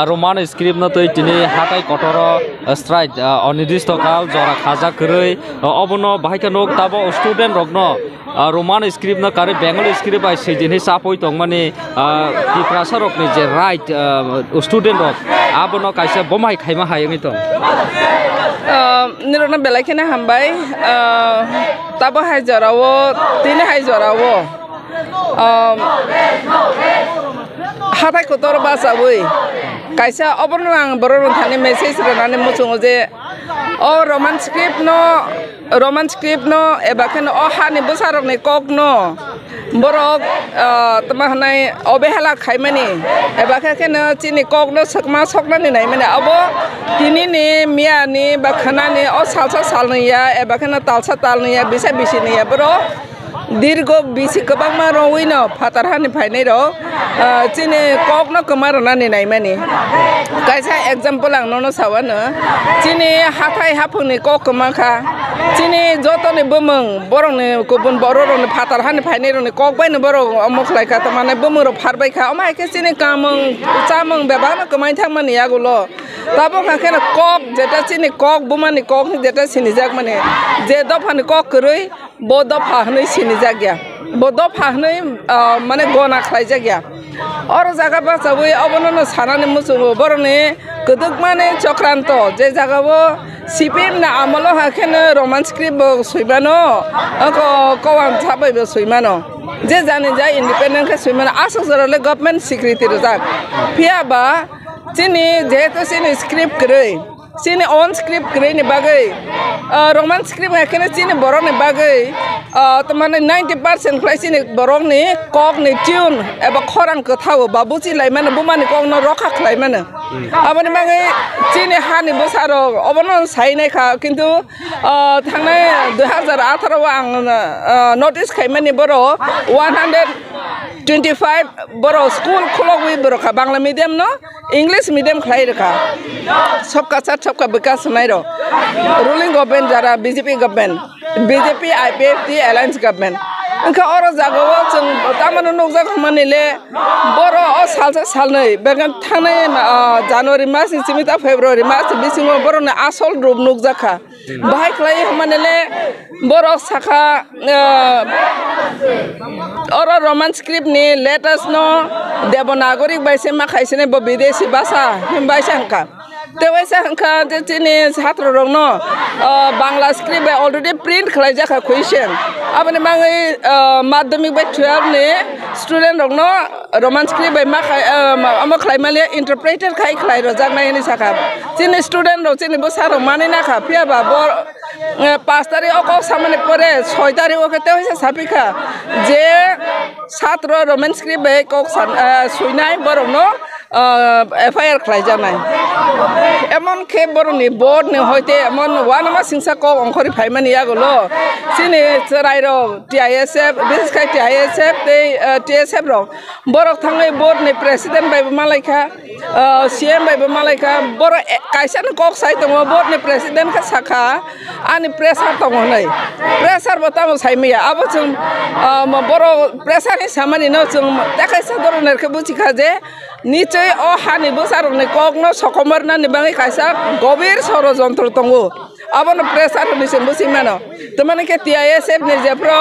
Roman script na tui tini hatai kotoro strike onirdisto kal jora khaja krei obono bahika nok tabo student rokno Roman script na kare Bengali script ai sejini sapoi tongmani ki prasa rokni je right student rok abono kaisa bomai khaima hayang ito nirona belakina hambai tabo hai jorawo tini hai jorawo hatai kotoro basawui kaisa oborno ang borong thani message ranane muchungo je o roman script no ebaken o hani busarok ni kok no borok tamahnai obehela khaimani ebaken chini kok no sakma sokna ni nai mane abo tini ni mia ni bakhana ni o salsa salni ya ebaken talsa talni ya bisa bisini ya bro dirgo bisi kebang maro wino fatarhani phainai ro chini kok no kamaro nani nai mani kaisa example ang nono sawano chini hathai hapungni kok kamaka chini joto ni bumung borong ni kubun borong ni fatarhani phainai ro ni kok bai ni borong amokhlai ka tamane bumung ro pharbai kha amai ke chini kamung chamung bebana kamai thangmani yagulo tabo khakena kok jeta chini kok bumani kok ni jeta chini jak mane je dofani kok krui bo dofa hnoi chini jagya bo dofa hnoi mane gona khlai jagya oro jaga ba sabui obono sanani musungo boroni keduk mane chokranto je jaga bo sipim na amalo hakene roman script suibano ko kowam chabai bo suimano je jani ja independent ka suimano asok jorale government secretary rojak pia ba chini jeto chini script krei chini on script krei ni bagai roman script hakene chini borok ni bagai tamane 90% khlai chini borok ni kok ni tune eba khorang kothao babuchi laimane bumani kok no rokha khlaimane aboni bagai chini hani bosaro obono sainai kha kintu thangnai 2018 ang notice khaimani boro 125 boro school khulogwi boro kha bangla medium no english medium khlai rakha sabka sat sabka vikas nai ro ruling government jara bjp government bjp ipf alliance government enka oro jagawo jeng tamano nokjak manile boro o salsa salnai began thanai january mas ni simita february mas bisingo boro na asol rup nokjaka bahai khlai manile boro sakha oro roman script ni latest no devanagari baise ma khaisene bo bidesi basa himbai sangka tewaisa hangka chini chhatro rok no bangla script already print khlai jaka question abani mangai madhyamik by 12 ni student rok no roman script by ma ama khlai male interpreter khlai rojak nai ni saka chini student rok chini bosaro mane na kha pia ba 5 तारिख को सामने परे 6 तारिख को तेवाisa sapika je satro roman script by kok suinai borok no FIR khlai janai emon ke boroni board ni hoite emon wanama singsa ko ongkhori phaimani yagulo chini charai ro TISF bises khai TISF te TSF ro borok thangai board ni president by malaika CM by malaika borok kaisa no kok sai tongo board ni president ka sakha ani pressure tongo nai pressure batamo saimia abo chung borok pressure ni samani no chung takaisa doroner ke buchikha je nichoi o hani busarok ni kok no sokomarna ni bangi kaisa gobir ষড়যন্ত্র tongo abono pressure ni sembusi mano tomane ke TISF ni jepro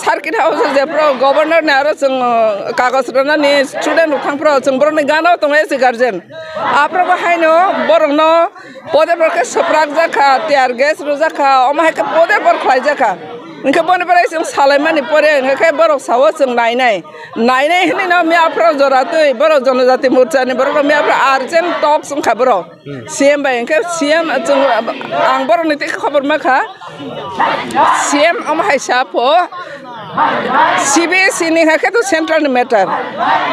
circuit house jepro governor ni aro chung kagos rana ni student thangpro chung boroni gana tongo ese guardian apro bahaino borong no pode borke saprak jakha tiar gas rojaka omai ke pode bor khlai jaka Engkau pun pernah sih Salaman pore engkau baru sawat seng nainai ini na mi apro joratui baru jono jati murca ni baru mi apro arjen top seng kabro CM bay engkau CM seng ang baru nanti kabar maka CM om hai siapa CBC ni engkau tu central matter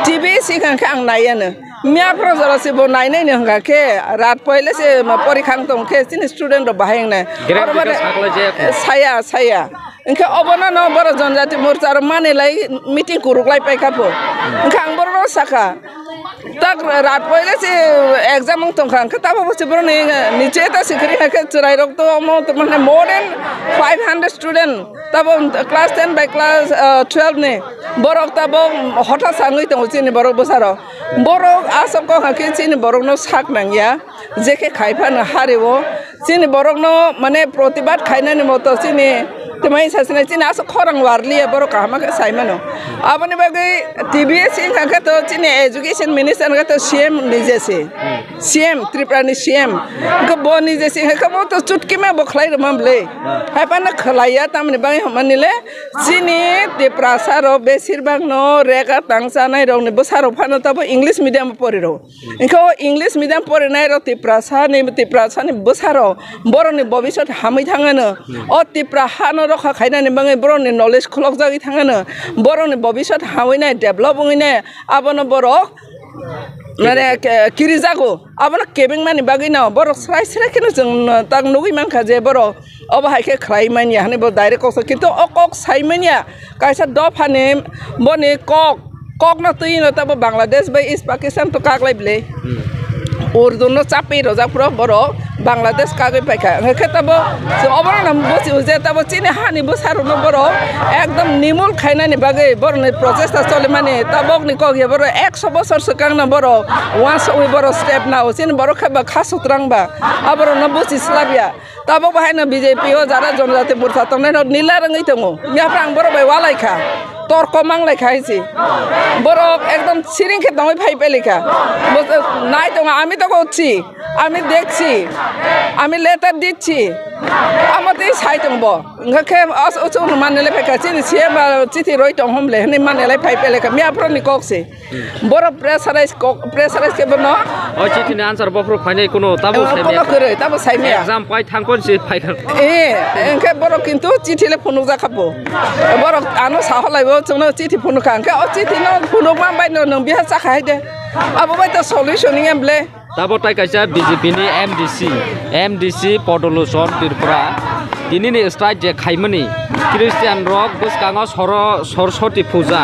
TBC engkau ang naian mi apro jorasi bo nainai ni engkau ke rat pole se pori khang tong ke sini student ro baheng na saya इनके अबना न बर जनजाति मोर्चा र मानेलाई meeting कुरुकलाई पाइकापो इनके आं बर साका तक रात पहिले से एग्जाम तंखा इनके तब बसे बर नीचे त सिखरी के चराई रोक तो माने मोर देन 500 स्टूडेंट तब क्लास 10 बाय क्लास 12 ने बरक तब हठा सांगै त चिनि बरक बसारो बरक आसब को हके चिनि बरक न साक नांगिया जेके खाइफा न हारेवो चिनि बरक न माने प्रतिबाद खाइनानि मत चिनि तमाई सासने चिनि आस खरंग वारलिया बरक हामा के साइमानो अपने बागै टीबीएस इनका तो चिनि एजुकेशन मिनिस्टर का तो सीएम निजे से सीएम त्रिपुरानि सीएम को बो निजे से का मो तो चुटकी में बखलाई रमले हाइपा न खलाया तामने बाय हमनिले चिनि त्रिपुरासा रो बेसिरबाग न रेगा तांसा नाय रौनि बसारो फानो तब इंग्लिश मीडियम पढे रो इनको इंग्लिश मीडियम पढे नाय रो त्रिपुरासा नि बसारो बरनि भविष्य हामै थाङानो अ त्रिपुरा न रखा खाइनानि बाङै बरनि नलेज खुलक जागि थाङानो बरनि भविष्य हावैनाय डेभलप होइनाय आबनो बरक माने किरि जागो आबनो केबिं मानि बागै न बरक स्राय स्राय केनो जों तां नुगै मानखा जे बरक अब हाइके खाइमानिया हने ब डाइरेक्ट कस किन्तु अकक साइमानिया कायसा दफाने बने कक न तैनो तब बांग्लादेश बाय इस्ट पाकिस्तान तो कागलाय बिले उर्दू न चापे रोजाफ्रो बरक बांग्लादेश कागै पाइका हेके तब अबरन बसि उजे तब चिनि हानि बसारो न बरक एकदम निमुल खाइनानि बागै बरनि प्रचेष्टा चले माने तबकनि कगे बर 100 बছর सिगांनो बरक वास वे बर स्टेप नाउ चिनि बरक खाबा खासुत्रांबा अबर न बसि स्लाबिया तब बाहायनो बीजेपी ओ जारा जनजाति मोर्चा तंनाय नीला रंगै दङो मियाफ्रां बर बाय वालायखा तर्क मांलायखा हैसि बरक एकदम सिरिंखे दङै फाइपेलिखा नाय दङ आमी तो করছি আমি দেখছি আমি লেটার দিচ্ছি আমাদের সাইতংব ओंखाखे असो मानले फेका चिनि से चिथि रोइतं हमले हने मानले फाइपेले का मियाफ्रनि कक्से बर प्रेसाराइज के बनो ओ चिथिनि आन्सर बफ्रो फाइनाय कोनो ताबो साइमे करे ताबो साइमे एग्जाम पाइ थांकोन से फाइखा ओंखे बर किन्तु चिथिले फुनु जाखाबो बर आनो साहलायबो जोंनो चिथि फुनुखा ओंखे अ चिथि न फुनु मा बायनो नों बिहा जाखाय दे अब बाय त सल्युशन एमब्ले ताबो ताइ कायसा बीजेपी नि एमडीसी पडलुसन त्रिपुरा दिनैनि स्ट्राइक जे खाइमनि क्रिस्टियान रक बसकाङाव सरस्वती पूजा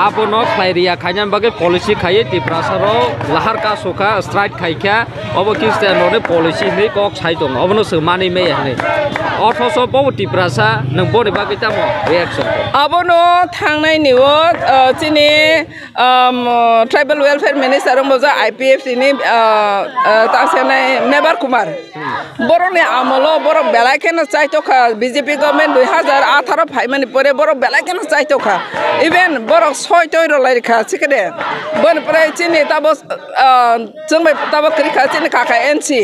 आबनो खायरिया खायनान बागे पलिसि खायो त्रिपुरासारो लाहार का सोखा स्ट्राइक खायखा अब क्रिस्टियान रकनि पलिसि नि कक साइ दं अबनो सोमानि मे हने अथस बो त्रिपुरासा नों बनि बागे तामो रिएक्शन अबनो थांनाय निवो चिनि ट्राइबल वेलफेयर मिनिस्टर मजा आईपीएफ नि तासेनाय मेबर कुमार बरनि आमलो बर बेलाकेनो चाइतोखा बीजेपी गभर्नमेंट 2018 फाइमानि परे बर बेलाकेनो चाइतोखा इभेन बर सयतोइरो लायखा सिकेदे बन परे चिनि ताबो जोंबाय ताबो क्रिखा चिनि काका एनसी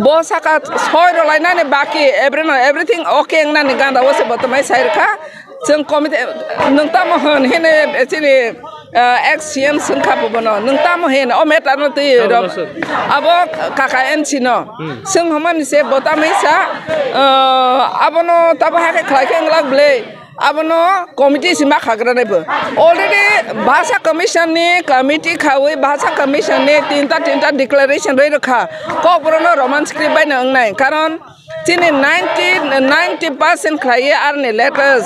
बसाका सयरो लायनानै बाकी एवरीथिं ओके नानि गांदा वसे बतमाय साइरखा जों कमिटि नोंताम होन हेने चिनि एक्स सीएम संखाबो बनो नोंताम हेन ओ मेटार न तै अब काका एनसी न जों हमनि से बतमायसा आबनो तब हाके खलायखे लागले आबनो कमिटि सिमा खाग्रानायबो अलरेडी भाषा कमिशन नि कमिटि खावै भाषा कमिशन नि तीनटा डिक्लेरेशन रखा कबरनो रोमान स्क्रिप्ट बायनो अंनाय कारण चिनि 90% खायो आरनि लेटर्स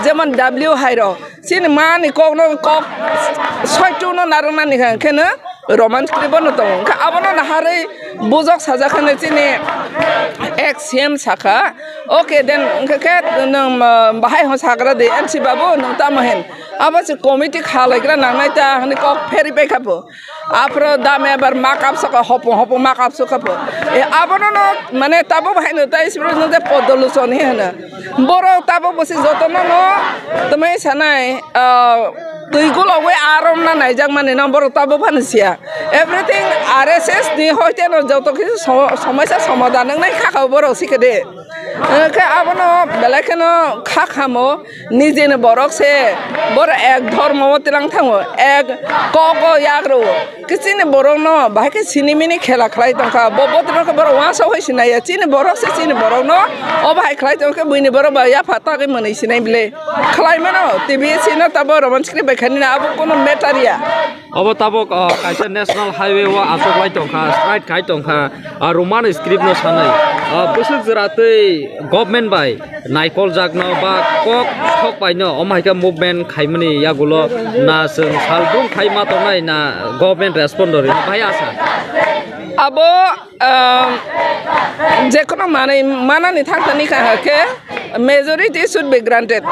जेमन डब्ल्यू हाइरो चिनि मानि ककनो कक सयटुनो नारनानि खानो रोमान स्क्रिप्ट बनो दं आबनो नाहारै बुजक साजाखानो चिनि एक्स सीएम साखा ओके देन ओंखाखे नों बाहाय हो साग्रा दे एनसी बाबू नों तामहेन आबासे कमिटि खालायग्रा नांनायता हने कक फेरि बेखाबो आफ्रो दामे बार माकआप सका हपो माकआप सकाबो ए आबनो न माने ताबो बाहायनो ता इसिब्रो न दे पदलुसन हेना बरो ताबो बसि जतन न तमै सानाय दैगुलावै आरम ना नायजां माने नम्बर ताबो फानसिया एभ्रिथिं आरएसएस नि होयते न जतखि समस्या समाधान नाय खाखा बरो सिकेदे के आबनो बेलाखेनो खाखामो निजेनो बरक से बर एक धर्म तिलां थाङो एक कक याग्रो किसिने बरक न बाहायके सिनिमिनि खेला खलाय दंखा बबोतनो बर वासो होइसिनाय चिनि बरक से चिनि बरक न ओ बाहाय खलाय दंखा बुइनि बर या फाताके मोनैसिनाय बिले खलायमनो टिभि सिना तब रोमान स्क्रिप्ट बायखानि आबो कोनो मेटारिया अब ताबो कायसे नेशनल हाईवे वा आसक लाई टंखा स्ट्राइट खाय टंखा रोमान स्क्रिप्ट न सानै बोसोर जरातै गभर्नमेंट बाय नायकल जागनो बा कक सक बायनो अमायका मुभमेंट खायमनि यागुलो ना जों सालदुं खायमा तंनाय ना गभर्नमेंट रेस्पन्डर भाई आसा abo जेखुनु मानानि थांथानि खाहाके मेजरिटी शुड बी ग्रांटेड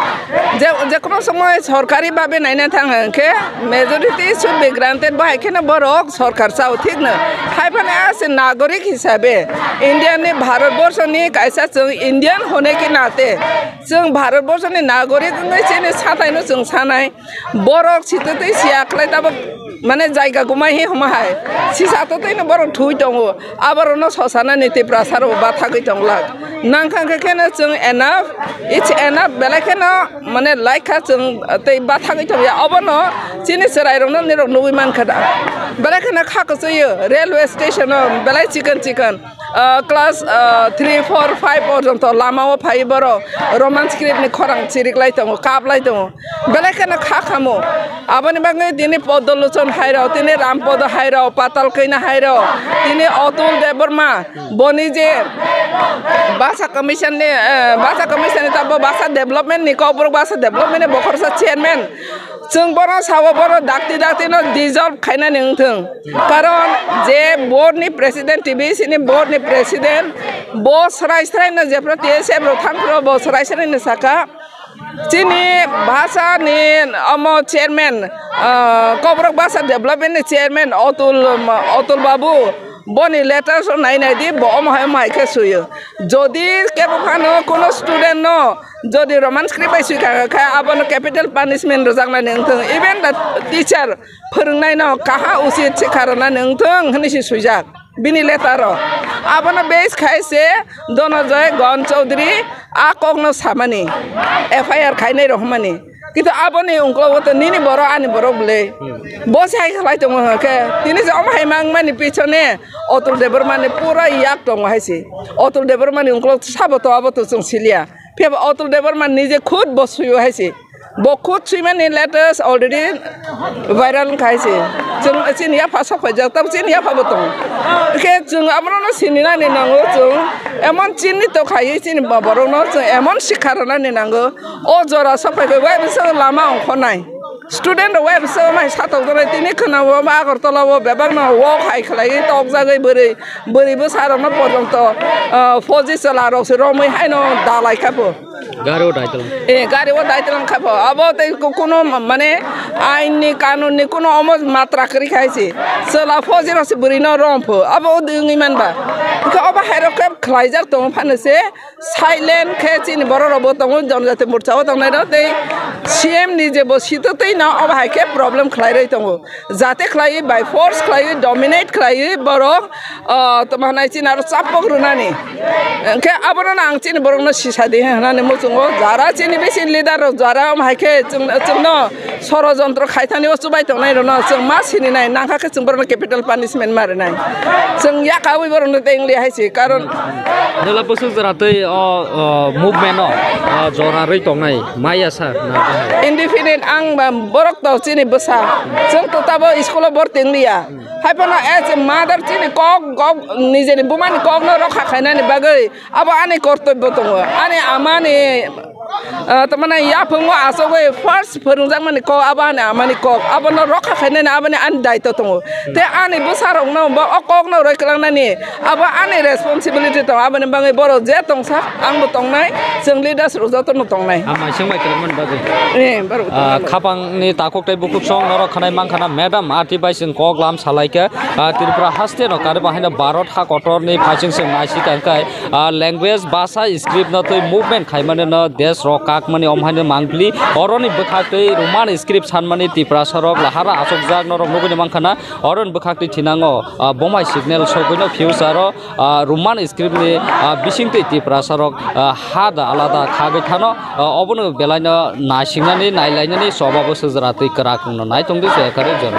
जेखुनु समय सरकारी भावे नायनो थांहाके मेजरिटी शुड बी ग्रांटेड बाहायखेनो बरक सरकार चाव थिगनो हायफाने आसे नागरिक हिसाबै इंडियानि भारतवर्षनि कायसा जों इंडियन होने के नाते जों भारतवर्षनि नागरिक होननायनि साथायनो जों सानाय बरक सिथतै सियाख्लाय दाबो माने जायगा गुमाहि हमाहाय सिसाततैनो बरक थुइ दङ आबारनो ससाना नीति प्रसार बाथा गैतंलाक नांखांखेनो जों एनाफ इट्स एनाफ बेलेखेनो माने लाइखा जों तै बाथा गैतंया अबनो चिनि सरायरनो निरक नुइ मानखादा बेलेखेनो खाकसयो रेलवे स्टेशन बेलाय चिकन क्लास 3 4 5 पर्यन्त लामाव फाइ बर रोमान स्क्रिप्टनि खरां चिरिकलाय दङ काबलाय दङ बेलेखेनो खाखामो आबनि बागै दिनै पदलोचन हायराव दिनै रामपद हायराव पाताल कैना हायराव दिनै अतुल देबबर्मा बनि जे भाषा कमिसन ताबो भाषा डेभलपमेन्ट नि कबर भाषा डेभलपमेन्ट बखरसा चेयरमेन जों बर सावो बर दाक्ति न डिजल्व खायना नोंथों कारण जे बोर्डनि प्रेसिडेंट टीबीसी नि बोर्डनि प्रेसिडेंट बस रायस्रायनो जेफ्रा टीएसएफ थांफ्रो बस रायस्रायनो साका चिनी भाषा नि अमो चेयरमेन कबरक भाषा डेभलपमेन्ट नि चेयरमेन अतुल बाबू बनी लेटर नाई दी बम माइके सुयो जदि केबो कोनो स्टूडेंट नो जदि रोमान स्क्रिप्ट बायसुखा आबनो कैपिटल पनिशमेंट रोजांना नोंथों इवन द टीचर फोरोंनाय न काहा उचित सिखारना नोंथों हनिसि सुजाक बिनि लेटर आबनो बेस खायसे धनजय गण चौधरी आकगनो सामानि एफआईआर खायनाय रहमानि किन्तु आबनि उंक्लावत निनि बर आनि बर बले बसाय खलाय दङ के तिनि जे अमहाय मांगमानि पिछने अतुल देबबर्मानि पूरा याक दङ हायसे अतुल देबबर्मानि उंक्लाव साबत आबत जों सिलिया फेब अतुल देबबर्मा निजे खुद बसुयो हायसे बहुत सुइमानि लेटेस्ट अलरेडी वायरल खायसे जों चिनिया फासा फैजा तब चिनिया फाबो दङ के जों आबनो सिनिनानि नांगौ जों एमन चिनि तो खायो चिनि बरनो जों एमन सिखारनानि नांगौ अ जरा सफायखौ वाय बिसोर लामा अंखनाय स्टूडेंट वाय बिसोर माय साताव जरा तिनि खोनावो आगरतलावो बेबागनो वक हाय खलाय तक जागै बोरैबो सारनो पर्यन्त फौजी सलारसो रमै हायनो दालायखाबो गारियाव दायतलां खाबो अब तै कोनो माने आइननि कानुननि कोनो अमज मात्रा करि खायसे सोला फौजिरसो बोरैनो रंफो अब दोङै मानबा बेखौ अब हायरके खलायजार दङ फानोसे साइलेंट खेचिनि बररबो दङ जनजाति मोर्चाव दंनाय तै सीएम नि जेबो सिततै न अब हायके प्रॉब्लम खलायरै दङ जाते खलाय बाय फोर्स खलाय डोमिनेट खलाय बरक तमानाय चिनार चापक रुनानि के आबनो आं चिनि बरनो सिसादि हानानै मोजोङो जारा चिनि बेसिन लिडार जारा हायके जोंनो षड़यंत्र खायथानि असुबाय दंनाय रनो जों मा सिनिनाय नांखाके जों बरनो कैपिटल पनिशमेंट मारनाय जों याकावै बरनो तेंलि हायसे कारण जेला बोसोर जरातै मुभमेन्ट जरा रै दंनाय माया सा इंडिपेंडेंट आं बरक तो चिनि बसा जों तो ताबो स्कुलाव बरतेंलिया हायफाना एज ए मादार चिनि कक निजेनि बुमानि कक न रखा खायनानि बागै अब आनि कर्तव्य दङ आनि आमानि तमाने या फंगो आसोगै फर्स्ट फोरोंजां माने क आबाने आमानि कक आबनो रखा खायनानि आबानि आनि दायित्व दङ ते आनि बोसारंनो बा ककनो रैखलांनानि अब आनि रेसपन्सिबिलिटी दङ आबानि बागै बर जे दंसा आंबो दंनाय जों लिडार्स रजातनो दंनाय आमाइसिं माइकेलमोन बागै खापांनि ताककtai बुकुसं नरखानाय मांखाना मैडम आर्टि बाइसिं कक लाम सालायके त्रिपुरा हास्ते न कारे बाहायना भारत हा कटरनि फाइसिं जों नायसिकाय लैंग्वेज भाषा स्क्रिप्ट न तै मुभमेंट खायमाने न देश रकाक माने अमहायनो मांगली अरनि बखाक्तै रोमान स्क्रिप्ट सानमानि त्रिपुरा सरक लाहारा आसकजाक नरक नगुनि मांखाना अरन बखाक्तै थिनांगो बमाय सिगनेल सगैनो फिउचार रोमान स्क्रिप्टनि बिसिंतै त्रिपुरा सरक हाद आलादा खागै थानो अबनो बेलायनो नासिंनानै नायलायनानै सबाबो सोजरातै कराक नाय तंदि जेखारे जन